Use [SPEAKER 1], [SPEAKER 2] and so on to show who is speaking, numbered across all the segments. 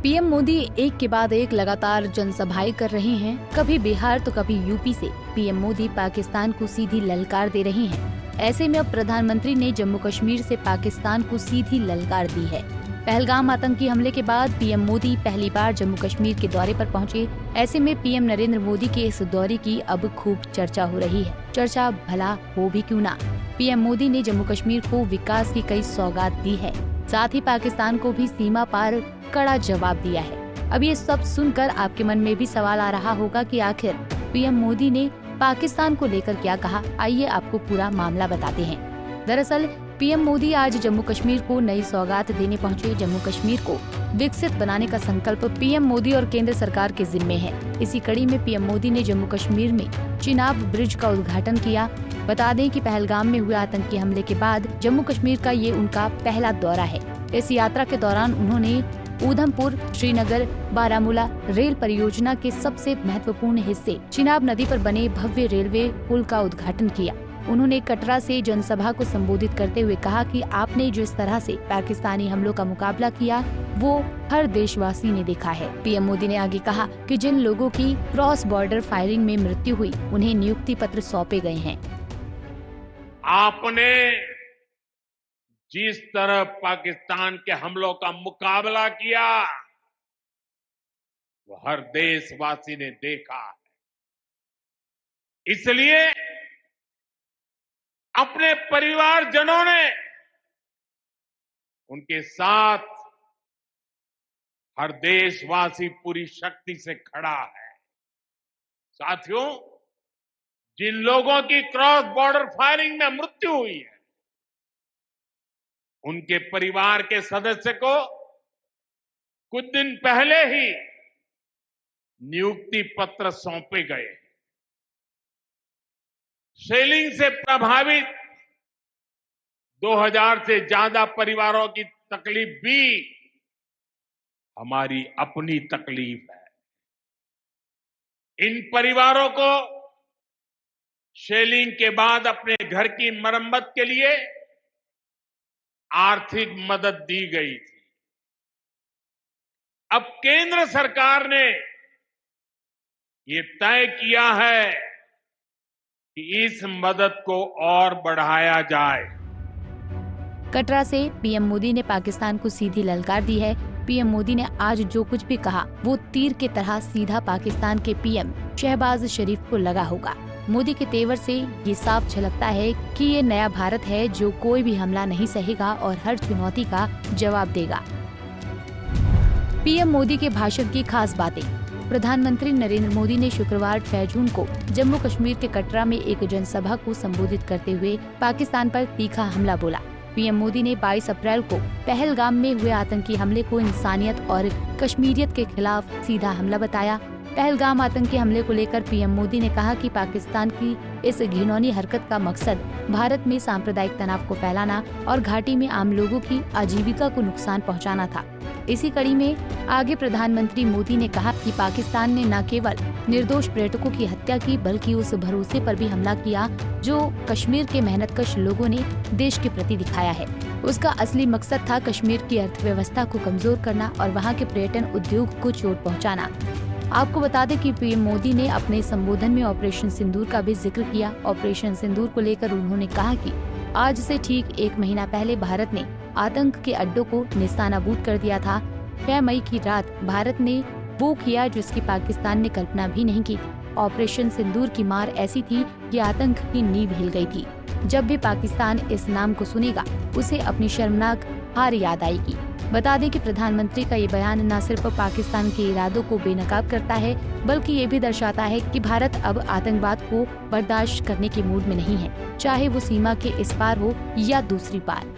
[SPEAKER 1] PM Modi एक के बाद एक लगातार जनसभाएं कर रहे हैं। कभी बिहार तो कभी यूपी से पीएम मोदी पाकिस्तान को सीधी ललकार दे रहे हैं। ऐसे में अब प्रधानमंत्री ने जम्मू कश्मीर से पाकिस्तान को सीधी ललकार दी है। पहलगाम आतंकी हमले के बाद पीएम मोदी पहली बार जम्मू कश्मीर के दौरे पर पहुंचे। ऐसे में पीएम नरेंद्र मोदी के इस दौरे की अब खूब चर्चा हो रही है। चर्चा भला हो भी क्यों ना, पीएम मोदी ने जम्मू कश्मीर को विकास की कई सौगात दी है, साथ ही पाकिस्तान को भी सीमा पार कड़ा जवाब दिया है। अब ये सब सुनकर आपके मन में भी सवाल आ रहा होगा कि आखिर पीएम मोदी ने पाकिस्तान को लेकर क्या कहा। आइए आपको पूरा मामला बताते हैं। दरअसल पीएम मोदी आज जम्मू कश्मीर को नई सौगात देने पहुंचे। जम्मू कश्मीर को विकसित बनाने का संकल्प पीएम मोदी और केंद्र सरकार के जिम्मे है। इसी कड़ी में पीएम मोदी ने जम्मू कश्मीर में चिनाब ब्रिज का उद्घाटन किया। बता दें कि पहलगाम में हुए आतंकी हमले के बाद जम्मू कश्मीर का ये उनका पहला दौरा है। इस यात्रा के दौरान उन्होंने उधमपुर, श्रीनगर, बारामूला रेल परियोजना के सबसे महत्वपूर्ण हिस्से चिनाब नदी पर बने भव्य रेलवे पुल का उद्घाटन किया। उन्होंने कटरा से जनसभा को संबोधित करते हुए कहा कि आपने जिस तरह से पाकिस्तानी हमलों का मुकाबला किया वो हर देशवासी ने देखा है। पीएम मोदी ने आगे कहा कि जिन लोगों की क्रॉस बॉर्डर फायरिंग में मृत्यु हुई उन्हें नियुक्ति पत्र सौंपे गए हैं।
[SPEAKER 2] आपने जिस तरह पाकिस्तान के हमलों का मुकाबला किया वो हर देशवासी ने देखा है। इसलिए अपने परिवारजनों ने उनके साथ हर देशवासी पूरी शक्ति से खड़ा है। साथियों, जिन लोगों की क्रॉस बॉर्डर फायरिंग में मृत्यु हुई है उनके परिवार के सदस्य को कुछ दिन पहले ही नियुक्ति पत्र सौंपे गए। शेलिंग से प्रभावित 2000 से ज्यादा परिवारों की तकलीफ भी हमारी अपनी तकलीफ है। इन परिवारों को शेलिंग के बाद अपने घर की मरम्मत के लिए आर्थिक मदद दी गई थी। अब केंद्र सरकार ने ये तय किया है कि इस मदद को और बढ़ाया जाए।
[SPEAKER 1] कटरा से पीएम मोदी ने पाकिस्तान को सीधी ललकार दी है। पीएम मोदी ने आज जो कुछ भी कहा वो तीर की तरह सीधा पाकिस्तान के पीएम शहबाज शरीफ को लगा होगा। मोदी के तेवर से ये साफ झलकता है कि ये नया भारत है जो कोई भी हमला नहीं सहेगा और हर चुनौती का जवाब देगा। पीएम मोदी के भाषण की खास बातें। प्रधानमंत्री नरेंद्र मोदी ने शुक्रवार 6 जून को जम्मू कश्मीर के कटरा में एक जनसभा को संबोधित करते हुए पाकिस्तान पर तीखा हमला बोला। पीएम मोदी ने 22 अप्रैल को पहलगाम में हुए आतंकी हमले को इंसानियत और कश्मीरियत के खिलाफ सीधा हमला बताया। पहलगाम आतंकी हमले को लेकर पीएम मोदी ने कहा कि पाकिस्तान की इस घिनौनी हरकत का मकसद भारत में सांप्रदायिक तनाव को फैलाना और घाटी में आम लोगों की आजीविका को नुकसान पहुंचाना था। इसी कड़ी में आगे प्रधानमंत्री मोदी ने कहा कि पाकिस्तान ने न केवल निर्दोष पर्यटकों की हत्या की बल्कि उस भरोसे पर भी हमला किया जो कश्मीर के मेहनतकश लोगों ने देश के प्रति दिखाया है। उसका असली मकसद था कश्मीर की अर्थव्यवस्था को कमजोर करना और वहाँ के पर्यटन उद्योग को चोट पहुँचाना। आपको बता दें कि पीएम मोदी ने अपने संबोधन में ऑपरेशन सिंदूर का भी जिक्र किया। ऑपरेशन सिंदूर को लेकर उन्होंने कहा कि आज से ठीक 1 महीना पहले भारत ने आतंक के अड्डों को निस्तानाबूद कर दिया था। 6 मई की रात भारत ने वो किया जिसकी पाकिस्तान ने कल्पना भी नहीं की। ऑपरेशन सिंदूर की मार ऐसी थी कि आतंक की नींव हिल गई थी। जब भी पाकिस्तान इस नाम को सुनेगा उसे अपनी शर्मनाक हार याद आएगी। बता दें कि प्रधानमंत्री का ये बयान न सिर्फ पाकिस्तान के इरादों को बेनकाब करता है बल्कि ये भी दर्शाता है कि भारत अब आतंकवाद को बर्दाश्त करने के मूड में नहीं है, चाहे वो सीमा के इस पार हो या दूसरी पार।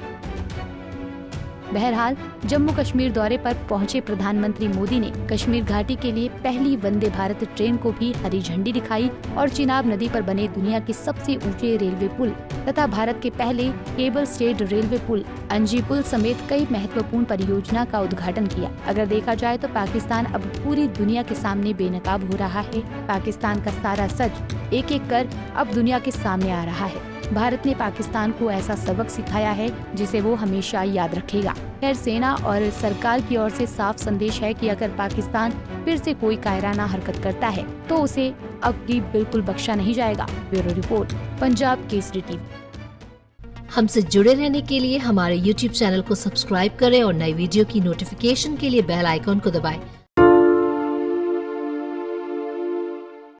[SPEAKER 1] बहरहाल जम्मू कश्मीर दौरे पर पहुंचे प्रधानमंत्री मोदी ने कश्मीर घाटी के लिए पहली वंदे भारत ट्रेन को भी हरी झंडी दिखाई और चिनाब नदी पर बने दुनिया के सबसे ऊंचे रेलवे पुल तथा भारत के पहले केबल स्टेड रेलवे पुल अंजी पुल समेत कई महत्वपूर्ण परियोजना का उद्घाटन किया। अगर देखा जाए तो पाकिस्तान अब पूरी दुनिया के सामने बेनकाब हो रहा है। पाकिस्तान का सारा सच एक एक कर अब दुनिया के सामने आ रहा है। भारत ने पाकिस्तान को ऐसा सबक सिखाया है जिसे वो हमेशा याद रखेगा। खैर, सेना और सरकार की ओर से साफ संदेश है कि अगर पाकिस्तान फिर से कोई कायराना हरकत करता है तो उसे अब की बिल्कुल बख्शा नहीं जाएगा। Bureau report, Punjab Kesari TV.
[SPEAKER 3] हमसे जुड़े रहने के लिए हमारे YouTube चैनल को सब्सक्राइब करें और नई वीडियो की नोटिफिकेशन के लिए बेल आइकॉन को दबाएं।